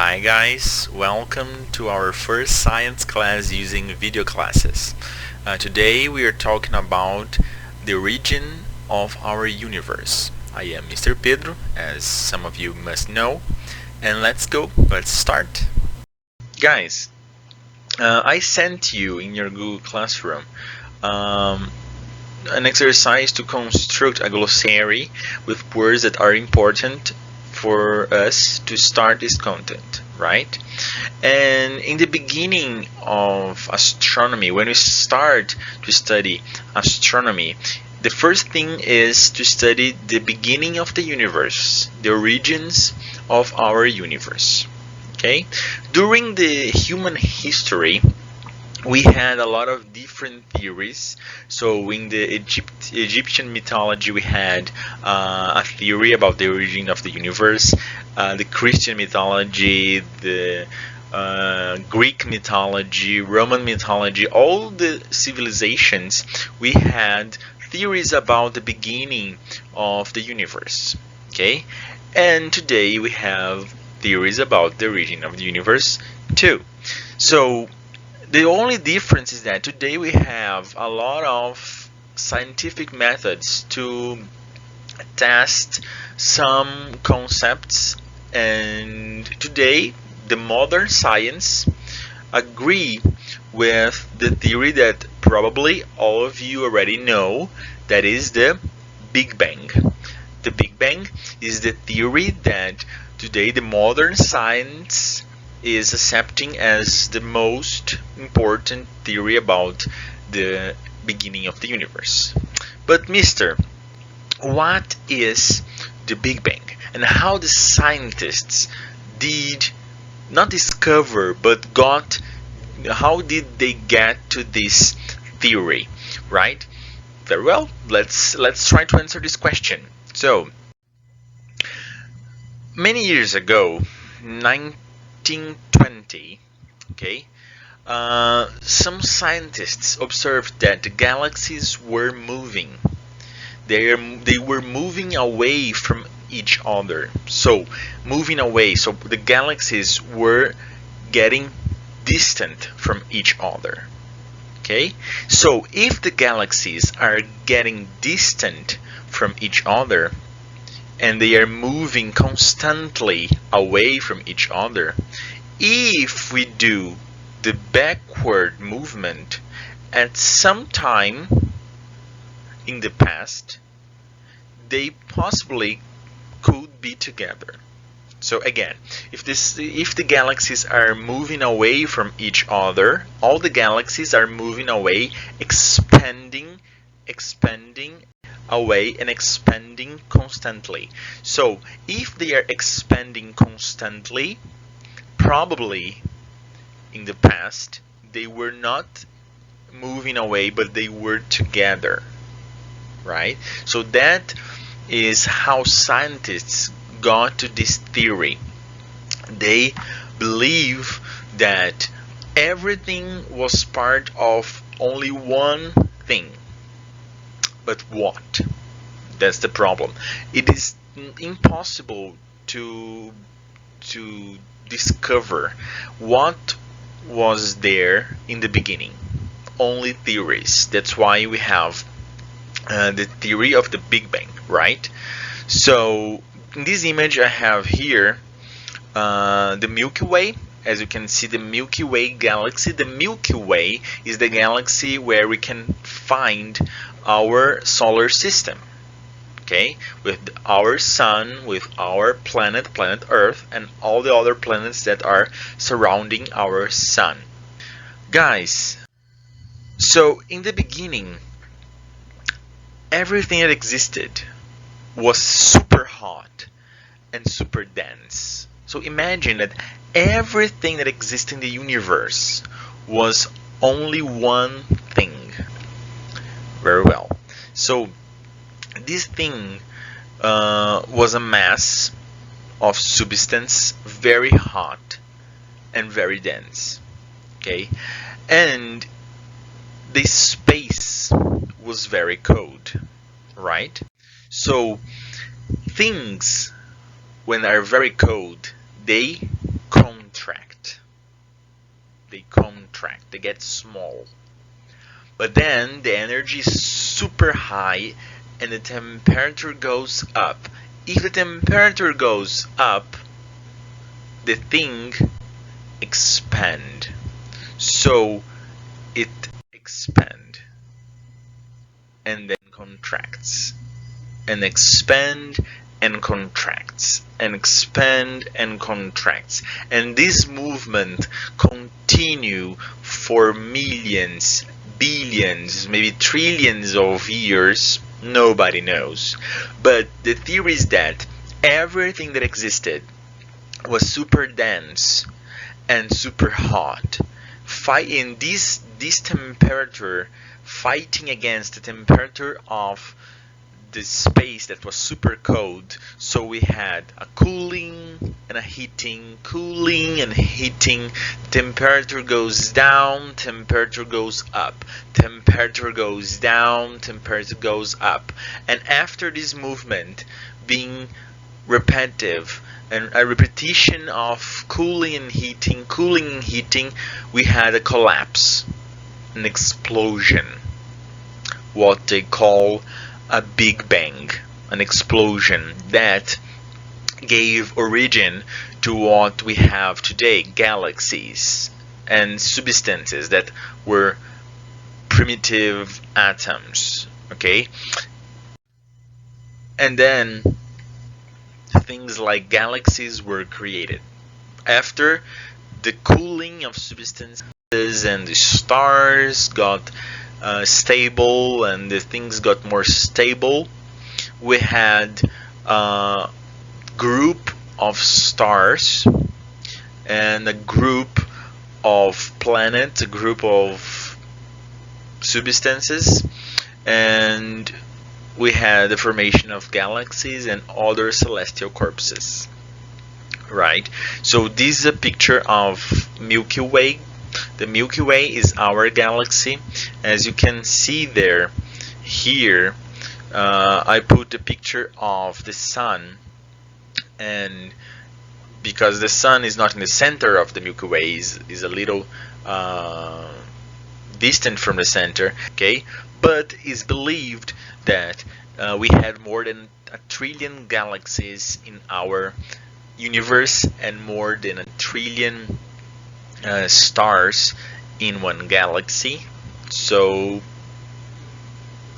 Hi guys, welcome to our first science class using video classes. Today we are talking about the origin of our universe. I am Mr. Pedro, as some of you must know, and let's start. Guys, I sent you in your Google Classroom an exercise to construct a glossary with words that are important for us to start this content, right? And in the beginning of astronomy, when we start to study astronomy, the first thing is to study the beginning of the universe, the origins of our universe. Okay? During the human history, we had a lot of different theories. So in the Egyptian mythology, we had a theory about the origin of the universe. The Christian mythology, the Greek mythology, Roman mythology, all the civilizations, we had theories about the beginning of the universe. Okay, and today we have theories about the origin of the universe too. So the only difference is that today we have a lot of scientific methods to test some concepts, and today the modern science agree with the theory that probably all of you already know, that is the Big Bang. The Big Bang is the theory that today the modern science is accepting as the most important theory about the beginning of the universe. But Mister, what is the Big Bang, and how the scientists did not discover but how did they get to this theory, right? Very well, let's try to answer this question. So many years ago, 1920, okay, some scientists observed that the galaxies were moving. They were moving away from each other. So moving away. So the galaxies were getting distant from each other. Okay. So if the galaxies are getting distant from each other, and they are moving constantly away from each other, if we do the backward movement at some time in the past, they possibly could be together. So again, if the galaxies are moving away from each other, all the galaxies are moving away, expanding away and expanding constantly. So if they are expanding constantly, probably in the past they were not moving away, but they were together, right? So that is how scientists got to this theory. They believe that everything was part of only one thing. But what? That's the problem. It is impossible to discover what was there in the beginning. Only theories. That's why we have the theory of the Big Bang, right? So in this image I have here the Milky Way. As you can see, the Milky Way galaxy. The Milky Way is the galaxy where we can find our solar system. Okay, with our sun, with our planet Earth, and all the other planets that are surrounding our sun. Guys, so in the beginning, everything that existed was super hot and super dense. So imagine that everything that exists in the universe was only one thing. Very well. So this thing was a mass of substance, very hot and very dense. Okay, and the space was very cold, right? So things, when are very cold, they condense. they contract, they get small. But then the energy is super high and the temperature goes up. If the temperature goes up, the thing expand. So it expand and then contracts and expand and contracts and expand and contracts, and this movement continue for millions, billions, maybe trillions of years. Nobody knows, but the theory is that everything that existed was super dense and super hot, fighting this temperature, fighting against the temperature of the space that was super cold. So we had a cooling and a heating, cooling and heating. Temperature goes down, temperature goes up, temperature goes down, temperature goes up. And after this movement being repetitive and a repetition of cooling and heating, we had a collapse, an explosion, what they call a Big Bang, an explosion that gave origin to what we have today, galaxies and substances that were primitive atoms, okay? And then things like galaxies were created. After the cooling of substances and the stars got stable and the things got more stable, we had a group of stars and a group of planets, a group of substances, and we had the formation of galaxies and other celestial corpses, right? So this is a picture of Milky Way. The Milky Way is our galaxy. As you can see there, here, I put a picture of the sun, and because the sun is not in the center of the Milky Way, is a little distant from the center, okay? But it's believed that we had more than 1,000,000,000,000 galaxies in our universe and more than 1,000,000,000,000 stars in one galaxy. So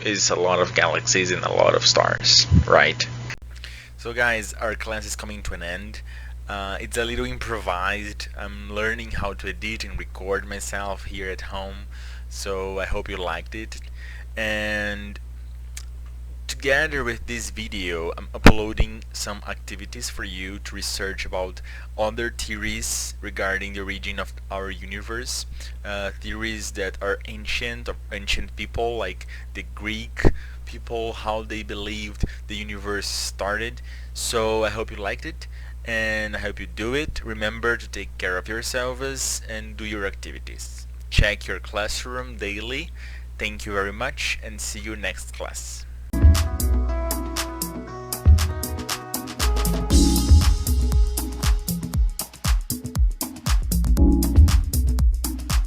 it's a lot of galaxies and a lot of stars, right? So guys, our class is coming to an end. It's a little improvised. I'm learning how to edit and record myself here at home, so I hope you liked it. And together with this video, I'm uploading some activities for you to research about other theories regarding the origin of our universe, theories that are ancient, of ancient people like the Greek people, how they believed the universe started. So I hope you liked it, and I hope you do it. Remember to take care of yourselves and do your activities. Check your classroom daily. Thank you very much, and see you next class.